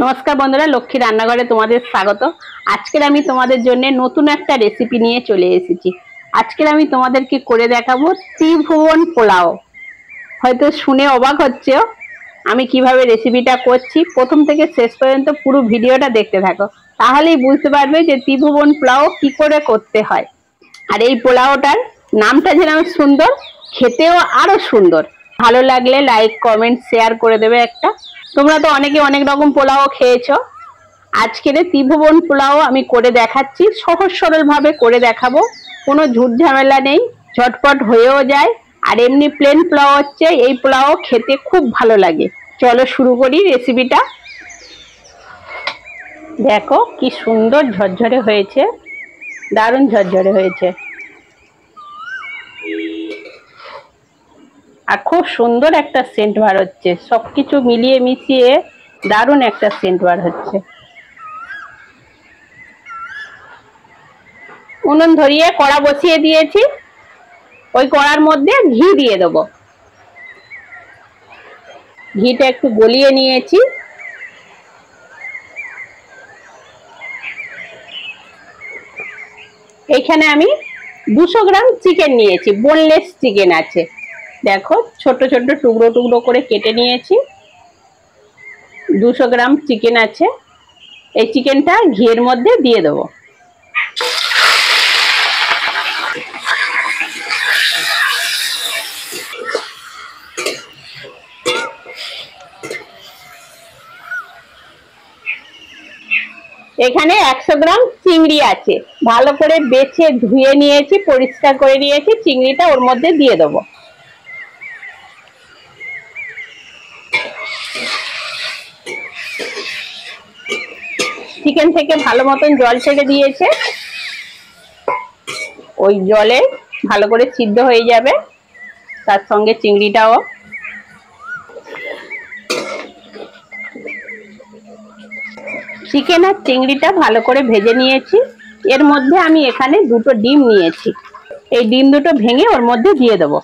নমস্কার বন্ধুরা, লক্ষ্মী রান্নাঘরে তোমাদের স্বাগত। আজকের আমি তোমাদের জন্য নতুন একটা রেসিপি নিয়ে চলে এসেছি। আজকের আমি তোমাদেরকে করে দেখাবো ত্রিভুবন পোলাও। হয়তো শুনে অবাক হচ্ছে আমি কিভাবে রেসিপিটা করছি। প্রথম থেকে শেষ পর্যন্ত পুরো ভিডিওটা দেখতে থাকো, তাহলেই বুঝতে পারবে যে ত্রিভুবন পোলাও কি করে করতে হয়। আর এই পোলাওটার নামটা যেরকম সুন্দর, খেতেও আরো সুন্দর। ভালো লাগলে লাইক কমেন্ট শেয়ার করে দেবে একটা। তোমরা তো অনেকে অনেক রকম পোলাও খেয়েছো, আজকের ত্রিভুবন পোলাও আমি করে দেখাচ্ছি। সহজ সরল ভাবে করে দেখাবো, কোনো ঝুট ঝামেলা নেই, ঝটপট হয়েও যায়। আর এমনি প্লেন পোলাও হচ্ছে, এই পোলাও খেতে খুব ভালো লাগে। চলো শুরু করি রেসিপিটা। দেখো কি সুন্দর ঝরঝরে হয়েছে, দারুণ ঝরঝরে হয়েছে। আর খুব সুন্দর একটা সেন্ট বার হচ্ছে, সবকিছু মিলিয়ে মিশিয়ে দারুণ একটা সেন্ট বার হচ্ছে। উনুন ধরিয়ে কড়া বসিয়ে দিয়েছি, ওই কড়ার মধ্যে ঘি দিয়ে দেবো। ঘিটা একটু গলিয়ে নিয়েছি। এখানে আমি 200 গ্রাম চিকেন নিয়েছি, বোনলেস চিকেন আছে। দেখো ছোট ছোট টুকরো টুকরো করে কেটে নিয়েছি। 200 গ্রাম চিকেন আছে, এই চিকেনটা ঘিয়ের মধ্যে দিয়ে দেবো। এখানে 100 গ্রাম চিংড়ি আছে, ভালো করে বেছে ধুয়ে নিয়েছি, পরিষ্কার করে নিয়েছি। চিংড়িটা ওর মধ্যে দিয়ে দেবো। চিকেন থেকে ভালো মতন জল ছেড়ে দিয়েছে, ওই জলে ভালো করে সিদ্ধ হয়ে যাবে, তার সঙ্গে চিংড়িটাও। চিকেন আর চিংড়িটা ভালো করে ভেজে নিয়েছি। এর মধ্যে আমি এখানে 2টো ডিম নিয়েছি, এই ডিম দুটো ভেঙে ওর মধ্যে দিয়ে দেবো।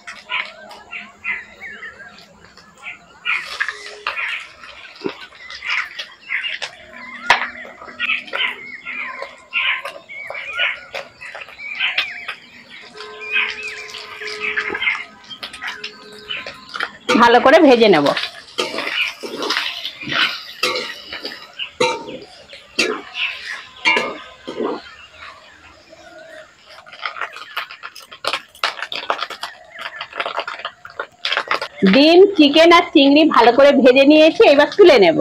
ভালো করে ভেজে নেব। ডিম, চিকেন আর চিংড়ি ভালো করে ভেজে নিয়েছি, এবার তুলে নেব।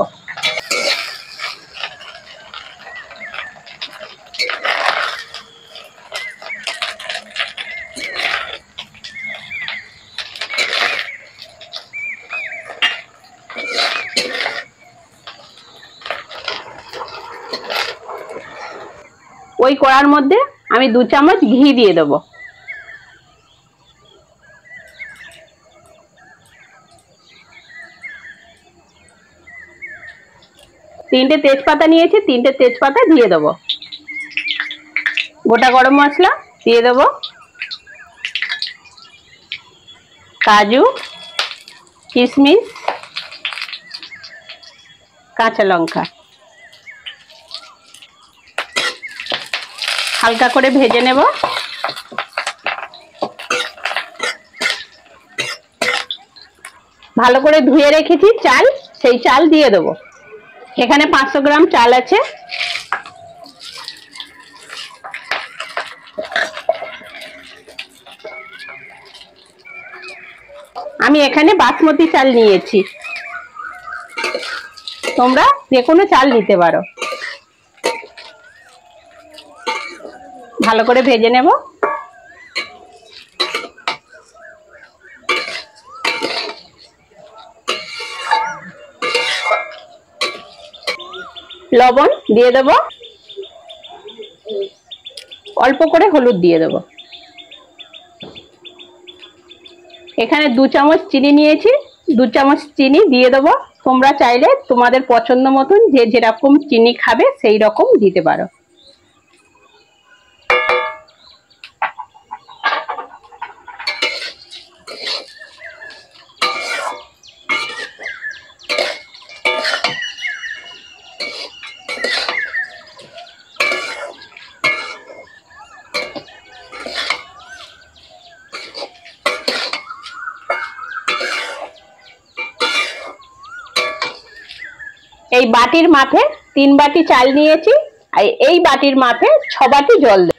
ওই কড়ার মধ্যে আমি 2 চামচ ঘি দিয়ে দেবো। তিনটে তেজপাতা নিয়েছি, 3টে তেজপাতা দিয়ে দেবো। গোটা গরম মশলা দিয়ে দেবো, কাজু, কিশমিশ, কাঁচা লঙ্কা। হালকা করে ভেজে নেব। ভালো করে ধুয়ে রেখেছি চাল, সেই চাল দিয়ে দেবো। এখানে 500 গ্রাম চাল আছে। আমি এখানে বাসমতি চাল নিয়েছি, তোমরা যে কোনো চাল নিতে পারো। ভালো করে ভেজে নেব। লবণ দিয়ে দেব, অল্প করে হলুদ দিয়ে দেব। এখানে 2 চামচ চিনি নিয়েছি, 2 চামচ চিনি দিয়ে দেবো। তোমরা চাইলে তোমাদের পছন্দ মতন যে যেরকম চিনি খাবে সেই রকম দিতে পারো। এই বাটির মাপে 3 বাটি চাল নিয়েছি, আর এই বাটির মাপে 6 বাটি জল দেব।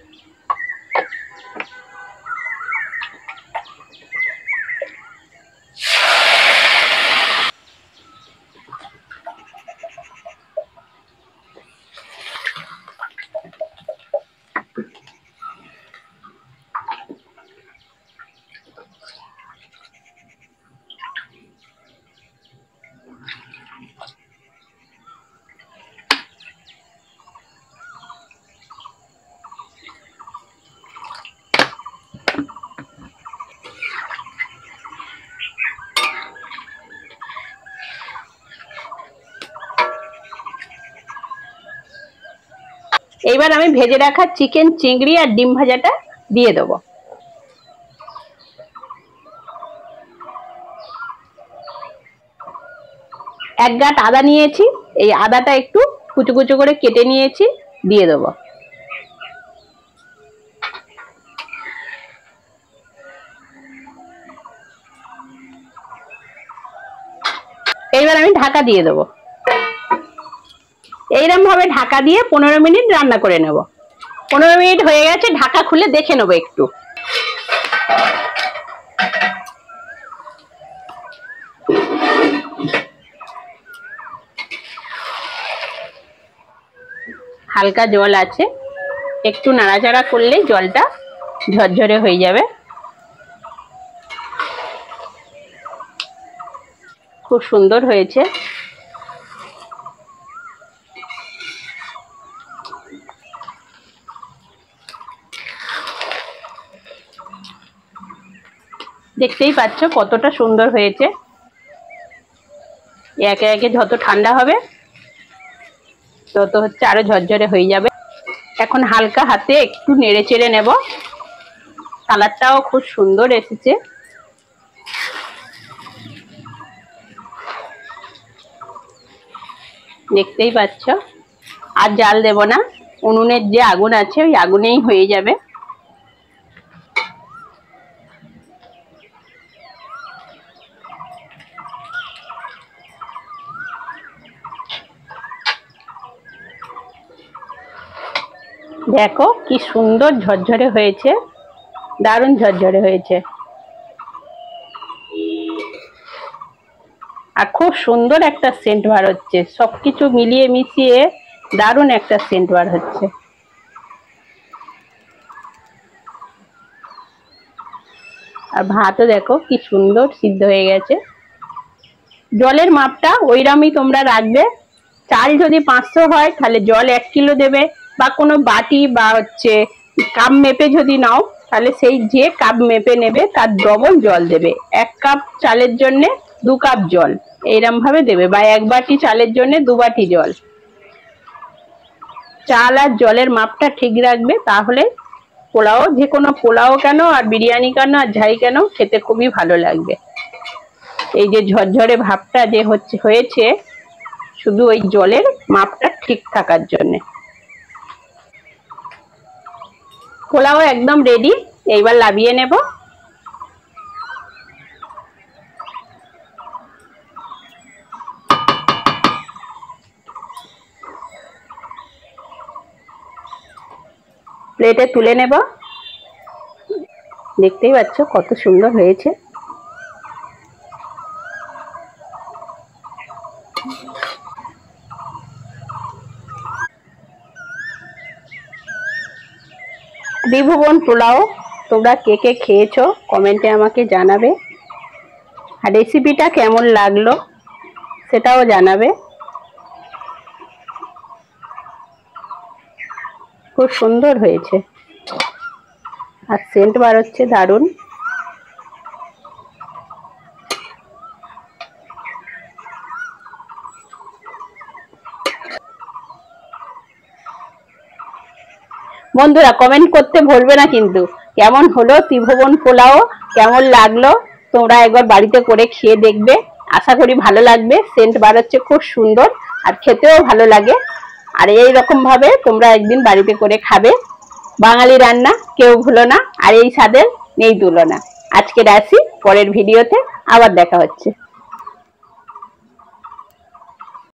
এইবার আমি ভেজে রাখা চিকেন, চিংড়ি আর ডিম ভাজাটা দিয়ে দেবো। এক গাঁট আদা নিয়েছি, এই আদাটা একটু কুচো কুচো করে কেটে নিয়েছি, দিয়ে দেবো। এইবার আমি ঢাকা দিয়ে দেবো। এইরকম ভাবে ঢাকা দিয়ে 15 মিনিট রান্না করে নেব। 15 মিনিট হয়ে গেছে, ঢাকা খুলে দেখে নেবো একটু। হালকা জল আছে, একটু নাড়াচাড়া করলে জলটা ঝরঝরে হয়ে যাবে। খুব সুন্দর হয়েছে। দেখতেই পাচ্ছ কতটা সুন্দর হয়েছে। একে একে যত ঠান্ডা হবে তত আরো ঝরঝরে হয়ে যাবে। এখন হালকা হাতে একটু নেড়ে চেড়ে নেব। কালারটাও খুব সুন্দর এসেছে। দেখতেই পাচ্ছ। আর জাল দেব না, উনুনের যে আগুন আছে ওই আগুনেই হয়ে যাবে। দেখো কি সুন্দর ঝরঝরে হয়েছে, দারুণ ঝরঝরে হয়েছে। আর খুব সুন্দর একটা সেন্ট বার হচ্ছে, সবকিছু মিলিয়ে মিশিয়ে দারুণ একটা সেন্ট বার হচ্ছে। আর ভাতও দেখো কি সুন্দর সিদ্ধ হয়ে গেছে। জলের মাপটা ওইরকমই তোমরা রাখবে। চাল যদি 500 হয় তাহলে জল 1 কিলো দেবে, বা কোনো বাটি বা কাপ মেপে যদি নাও তাহলে সেই যে কাপ মেপে নেবে তার ডবল জল দেবে। 1 কাপ চালের জন্য 2 কাপ জল এইরকম ভাবে দেবে, বা 1 বাটি চালের জন্য 2 বাটি জল। চাল আর জলের মাপটা ঠিক রাখবে, তাহলে পোলাও, যে কোনো পোলাও কেন আর বিরিয়ানি কেন আর ঝাই কেন খেতে খুবই ভালো লাগবে। এই যে ঝরঝরে ভাবটা যে হয়েছে শুধু ওই জলের মাপটা ঠিক থাকার জন্য। পোলাও একদম রেডি। এইবার নামিয়ে নেব। প্লেটে তুলে নেব। দেখতেই পাচ্ছ কত সুন্দর হয়েছে। ত্রিভুবন পোলাও তোমরা কে কে খেয়েছো কমেন্টে আমাকে জানাবে, আর রেসিপিটা কেমন লাগলো সেটাও জানাবে। খুব সুন্দর হয়েছে আর সেন্ট বার হচ্ছে দারুণ। বন্ধুরা কমেন্ট করতে ভুলবে না কিন্তু, কেমন হলো ত্রিভুবন পোলাও, কেমন লাগলো তোমরা একবার বাড়িতে করে খেয়ে দেখবে। আশা করি ভালো লাগবে। সেন্ট বার হচ্ছে খুব সুন্দর আর খেতেও ভালো লাগে। আর এই রকম ভাবে তোমরা একদিন বাড়িতে করে খাবে। বাঙালি রান্না কেউ ভুলো না, আর এই স্বাদের নেই তুলনা। আজকে আসি, পরের ভিডিওতে আবার দেখা হচ্ছে।